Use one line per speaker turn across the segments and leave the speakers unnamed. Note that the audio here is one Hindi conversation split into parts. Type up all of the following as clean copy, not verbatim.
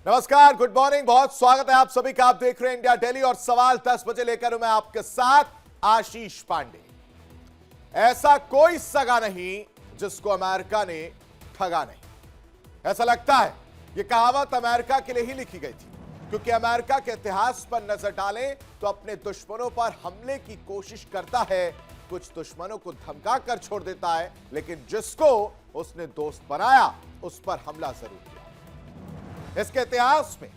नमस्कार, गुड मॉर्निंग, बहुत स्वागत है आप सभी का। आप देख रहे हैं इंडिया डेली और सवाल 10 बजे लेकर मैं आपके साथ आशीष पांडे। ऐसा कोई सगा नहीं जिसको अमेरिका ने ठगा नहीं। ऐसा लगता है यह कहावत अमेरिका के लिए ही लिखी गई थी, क्योंकि अमेरिका के इतिहास पर नजर डालें तो अपने दुश्मनों पर हमले की कोशिश करता है, कुछ दुश्मनों को धमका कर छोड़ देता है, लेकिन जिसको उसने दोस्त बनाया उस पर हमला जरूर किया। इसके इतिहास में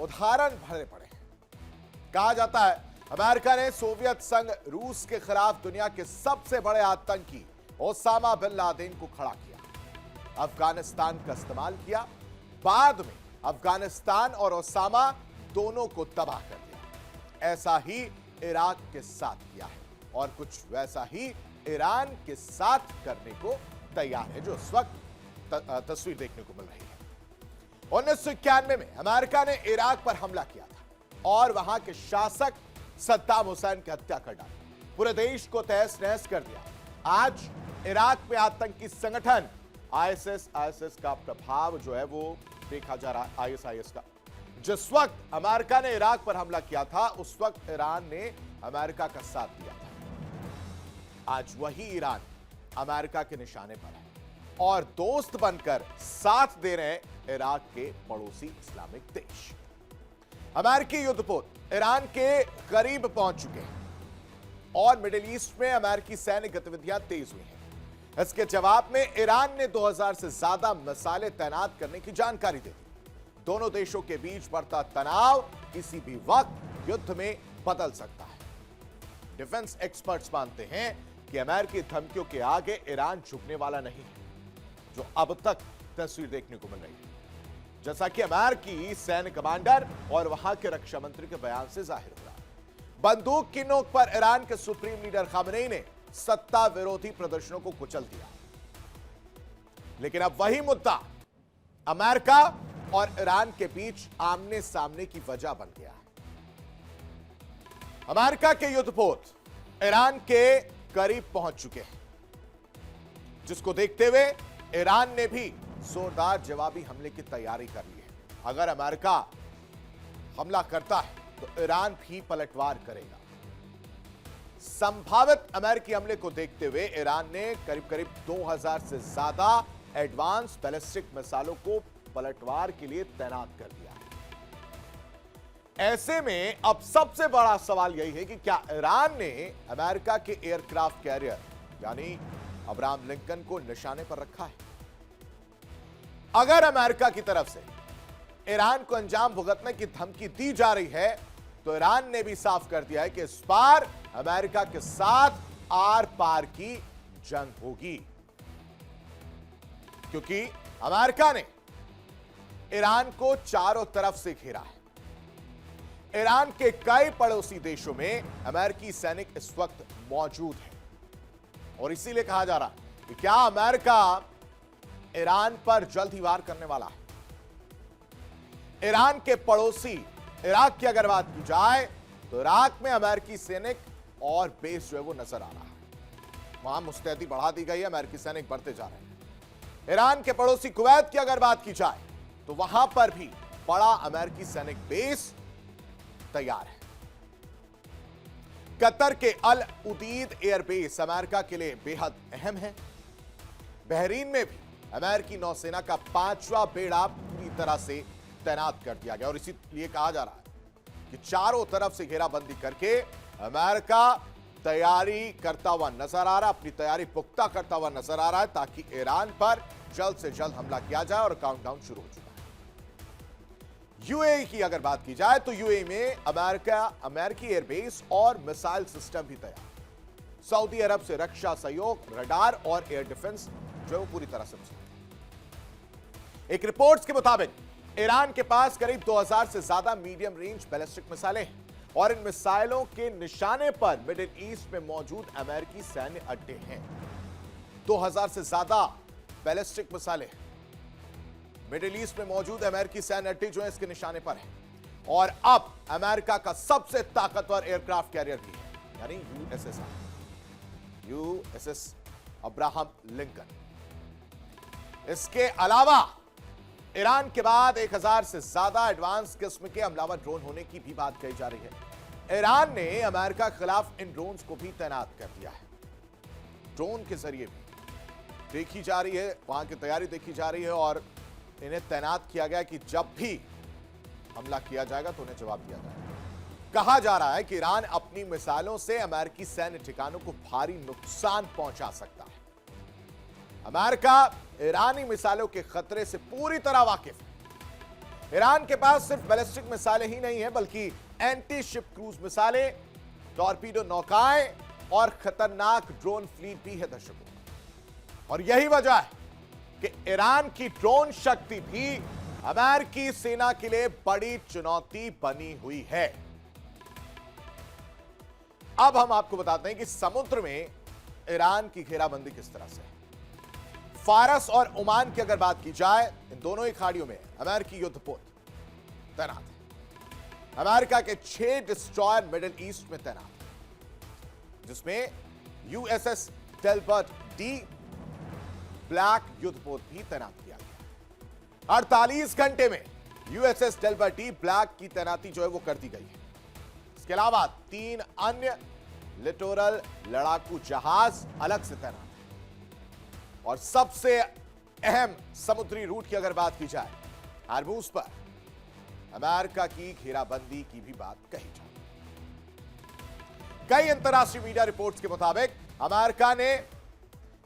उदाहरण भरे पड़े हैं। कहा जाता है अमेरिका ने सोवियत संघ रूस के खिलाफ दुनिया के सबसे बड़े आतंकी ओसामा बिन लादेन को खड़ा किया, अफगानिस्तान का इस्तेमाल किया, बाद में अफगानिस्तान और ओसामा दोनों को तबाह कर दिया। ऐसा ही इराक के साथ किया है और कुछ वैसा ही ईरान के साथ करने को तैयार है, जो इस वक्त तस्वीर देखने को मिल रही है। 1991 में अमेरिका ने इराक पर हमला किया था और वहां के शासक सद्दाम हुसैन की हत्या कर डाली, पूरे देश को तहस नहस कर दिया। आज इराक में आतंकी संगठन आईएसआईएस का प्रभाव जो है वो देखा जा रहा है। आईएसआईएस का जिस वक्त अमेरिका ने इराक पर हमला किया था उस वक्त ईरान ने अमेरिका का साथ दिया था। आज वही ईरान अमेरिका के निशाने पर है और दोस्त बनकर साथ दे रहे हैं इराक के पड़ोसी इस्लामिक देश। अमेरिकी युद्धपोत ईरान के करीब पहुंच चुके हैं और मिडिल ईस्ट में अमेरिकी सैन्य गतिविधियां तेज हुई हैं। इसके जवाब में ईरान ने 2000 से ज्यादा मिसाइलें तैनात करने की जानकारी दे दी। दोनों देशों के बीच बढ़ता तनाव किसी भी वक्त युद्ध में बदल सकता है। डिफेंस एक्सपर्ट्स मानते हैं कि अमेरिकी धमकियों के आगे ईरान झुकने वाला नहीं है, जो अब तक तस्वीर देखने को मिल रही है, जैसा कि अमेरिकी सैन्य कमांडर और वहां के रक्षा मंत्री के बयान से जाहिर हो रहा है। बंदूक की नोक पर ईरान के सुप्रीम लीडर खामेनेई ने सत्ता विरोधी प्रदर्शनों को कुचल दिया, लेकिन अब वही मुद्दा अमेरिका और ईरान के बीच आमने सामने की वजह बन गया है। अमेरिका के युद्धपोत ईरान के करीब पहुंच चुके हैं, जिसको देखते हुए ईरान ने भी जोरदार जवाबी हमले की तैयारी कर ली है। अगर अमेरिका हमला करता है तो ईरान भी पलटवार करेगा। संभावित अमेरिकी हमले को देखते हुए ईरान ने करीब करीब 2000 से ज्यादा एडवांस बैलिस्टिक मिसाइलों को पलटवार के लिए तैनात कर दिया है। ऐसे में अब सबसे बड़ा सवाल यही है कि क्या ईरान ने अमेरिका के एयरक्राफ्ट कैरियर यानी अब्राहम लिंकन को निशाने पर रखा है? अगर अमेरिका की तरफ से ईरान को अंजाम भुगतने की धमकी दी जा रही है तो ईरान ने भी साफ कर दिया है कि इस बार अमेरिका के साथ आर पार की जंग होगी, क्योंकि अमेरिका ने ईरान को चारों तरफ से घेरा है। ईरान के कई पड़ोसी देशों में अमेरिकी सैनिक इस वक्त मौजूद हैं और इसीलिए कहा जा रहा है कि क्या अमेरिका ईरान पर जल्द ही वार करने वाला है। ईरान के पड़ोसी इराक की अगर बात की जाए तो इराक में अमेरिकी सैनिक और बेस जो है वो नजर आ रहा है। वहां मुस्तैदी बढ़ा दी गई है, अमेरिकी सैनिक बढ़ते जा रहे हैं। ईरान के पड़ोसी कुवैत की अगर बात की जाए तो वहां पर भी बड़ा अमेरिकी सैनिक बेस तैयार है। कतर के अल उदीद एयरबेस अमेरिका के लिए बेहद अहम है। बहरीन में भी अमेरिकी नौसेना का 5वां बेड़ा पूरी तरह से तैनात कर दिया गया और इसीलिए कहा जा रहा है कि चारों तरफ से घेराबंदी करके अमेरिका तैयारी करता हुआ नजर आ रहा है, अपनी तैयारी पुख्ता करता हुआ नजर आ रहा है, ताकि ईरान पर जल्द से जल्द हमला किया जाए और काउंटडाउन शुरू हो चुका है। यूएई की अगर बात की जाए तो यूएई में अमेरिकी एयरबेस और मिसाइल सिस्टम भी तैयार। सऊदी अरब से रक्षा सहयोग, रडार और एयर डिफेंस जो है वो पूरी तरह से मौजूद है। एक रिपोर्ट्स के मुताबिक ईरान के पास करीब 2000 से ज्यादा मीडियम रेंज बैलिस्टिक मिसाइलें हैं और इन मिसाइलों के निशाने पर मिडिल ईस्ट में मौजूद अमेरिकी सैन्य अड्डे हैं। 2000 से ज्यादा बैलिस्टिक मिसाइलें मिडिल ईस्ट में मौजूद अमेरिकी सैन्य अड्डे जो है इसके निशाने पर है और अब अमेरिका का सबसे ताकतवर एयरक्राफ्ट कैरियर भी है, यानी यूएसएस अब्राहम लिंकन। इसके अलावा ईरान के बाद 1000 से ज्यादा एडवांस किस्म के हमलावर ड्रोन होने की भी बात कही जा रही है। ईरान ने अमेरिका के खिलाफ इन ड्रोन्स को भी तैनात कर दिया है। ड्रोन के जरिए भी देखी जा रही है, वहां की तैयारी देखी जा रही है और इन्हें तैनात किया गया कि जब भी हमला किया जाएगा तो उन्हें जवाब दिया जाएगा। कहा जा रहा है कि ईरान अपनी मिसाइलों से अमेरिकी सैन्य ठिकानों को भारी नुकसान पहुंचा सकता है। अमेरिका ईरानी मिसाइलों के खतरे से पूरी तरह वाकिफ है। ईरान के पास सिर्फ बैलिस्टिक मिसाइलें ही नहीं है, बल्कि एंटी शिप क्रूज मिसाइलें, टॉर्पीडो नौकाएं और खतरनाक ड्रोन फ्लीट भी है दर्शकों। और यही वजह है कि ईरान की ड्रोन शक्ति भी अमेरिकी सेना के लिए बड़ी चुनौती बनी हुई है। अब हम आपको बताते हैं कि समुद्र में ईरान की घेराबंदी किस तरह से है। फारस और ओमान की अगर बात की जाए, इन दोनों ही खाड़ियों में अमेरिकी युद्धपोत तैनात है। अमेरिका के 6 डिस्ट्रॉयर मिडिल ईस्ट में तैनात है, जिसमें यूएसएस डेल्बर्ट डी ब्लैक युद्धपोत भी तैनात किया गया। 48 घंटे में यूएसएस डेल्बर्ट डी ब्लैक की तैनाती जो है वो कर दी गई है। इसके अलावा 3 अन्य लिटोरल लड़ाकू जहाज अलग से तैनात है। और सबसे अहम समुद्री रूट की अगर बात की जाए, हार्मूज पर अमेरिका की घेराबंदी की भी बात कही जाए। कई अंतर्राष्ट्रीय मीडिया रिपोर्ट्स के मुताबिक अमेरिका ने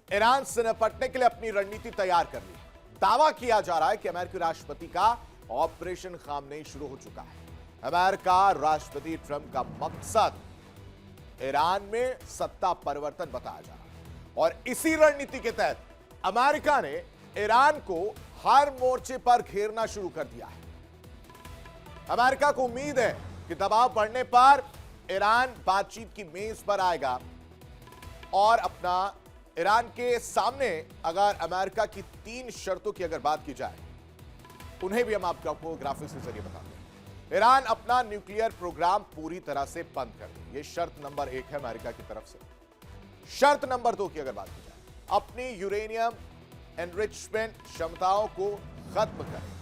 ईरान से निपटने के लिए अपनी रणनीति तैयार कर ली है। दावा किया जा रहा है कि अमेरिकी राष्ट्रपति का ऑपरेशन खामनेई शुरू हो चुका है। अमेरिका राष्ट्रपति ट्रंप का मकसद ईरान में सत्ता परिवर्तन बताया जा रहा है और इसी रणनीति के तहत अमेरिका ने ईरान को हर मोर्चे पर घेरना शुरू कर दिया है। अमेरिका को उम्मीद है कि दबाव बढ़ने पर ईरान बातचीत की मेज पर आएगा और अपना ईरान के सामने अगर अमेरिका की 3 शर्तों की अगर बात की जाए, उन्हें भी हम आपको ग्राफिक्स के जरिए बताते हैं। ईरान अपना न्यूक्लियर प्रोग्राम पूरी तरह से बंद कर दे, यह शर्त नंबर 1 है अमेरिका की तरफ से। शर्त नंबर 2 की अगर बात की जाए, अपनी यूरेनियम एनरिचमेंट क्षमताओं को खत्म करें,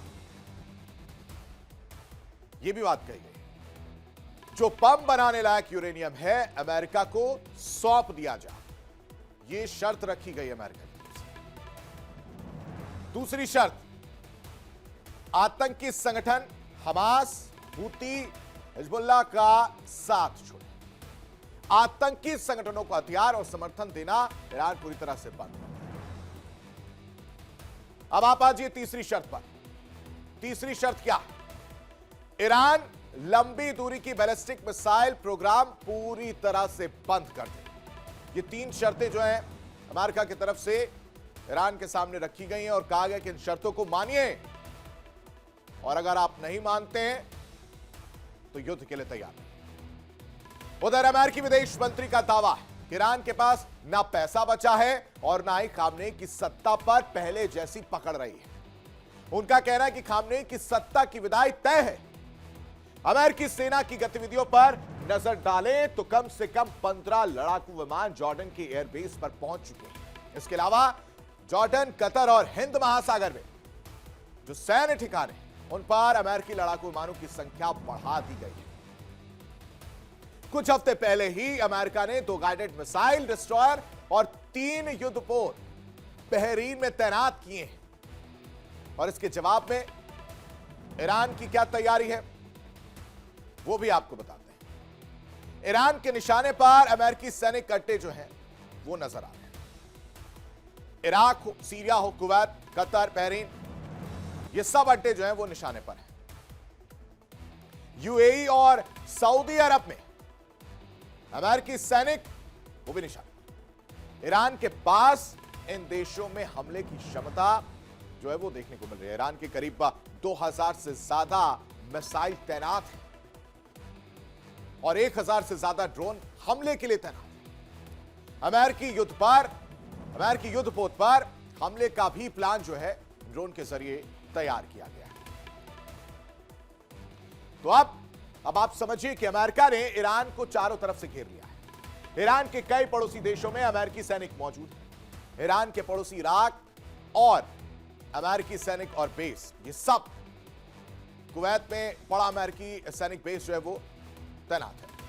यह भी बात कही गई। जो बम बनाने लायक यूरेनियम है अमेरिका को सौंप दिया जाए, यह शर्त रखी गई अमेरिका की तरफ से। दूसरी शर्त, आतंकी संगठन हमास, हूती, हिजबुल्लाह का साथ छोड़े। आतंकी संगठनों को हथियार और समर्थन देना ईरान पूरी तरह से बंद कर। अब आप आजिए तीसरी शर्त पर। तीसरी शर्त क्या है? ईरान लंबी दूरी की बैलिस्टिक मिसाइल प्रोग्राम पूरी तरह से बंद कर दे। ये 3 शर्तें जो हैं अमेरिका की तरफ से ईरान के सामने रखी गई हैं और कहा गया कि इन शर्तों को मानिए और अगर आप नहीं मानते हैं तो युद्ध के लिए तैयार हैं। उधर अमेरिकी विदेश मंत्री का दावा है कि ईरान के पास ना पैसा बचा है और ना ही खामनेई की सत्ता पर पहले जैसी पकड़ रही है। उनका कहना है कि खामनेई की सत्ता की विदाई तय है। अमेरिकी सेना की गतिविधियों पर नजर डालें तो कम से कम 15 लड़ाकू विमान जॉर्डन के एयरबेस पर पहुंच चुके हैं। इसके अलावा जॉर्डन, कतर और हिंद महासागर में जो सैन्य ठिकाने उन पर अमेरिकी लड़ाकू विमानों की संख्या बढ़ा दी गई है। कुछ हफ्ते पहले ही अमेरिका ने 2 गाइडेड मिसाइल डिस्ट्रॉयर और 3 युद्धपोत बहरीन में तैनात किए हैं। और इसके जवाब में ईरान की क्या तैयारी है वो भी आपको बताते हैं। ईरान के निशाने पर अमेरिकी सैनिक अड्डे जो हैं वो नजर आ रहे हैं। इराक हो, सीरिया हो, कुवैत, कतर, बहरीन, ये सब अड्डे जो हैं वो निशाने पर हैं। यूएई और सऊदी अरब में अमेरिकी सैनिक वो भी निशाने। ईरान के पास इन देशों में हमले की क्षमता जो है वो देखने को मिल रही है। ईरान के करीब 2000 से ज्यादा मिसाइल तैनात हैं और 1000 से ज्यादा ड्रोन हमले के लिए तैनात हैं। अमेरिकी युद्धपोत पर हमले का भी प्लान जो है ड्रोन के जरिए तैयार किया गया है। तो अब आप समझिए कि अमेरिका ने ईरान को चारों तरफ से घेर लिया है। ईरान के कई पड़ोसी देशों में अमेरिकी सैनिक मौजूद हैं। ईरान के पड़ोसी इराक और अमेरिकी सैनिक और बेस, ये सब कुवैत में बड़ा अमेरिकी सैनिक बेस जो है वो तैनात है।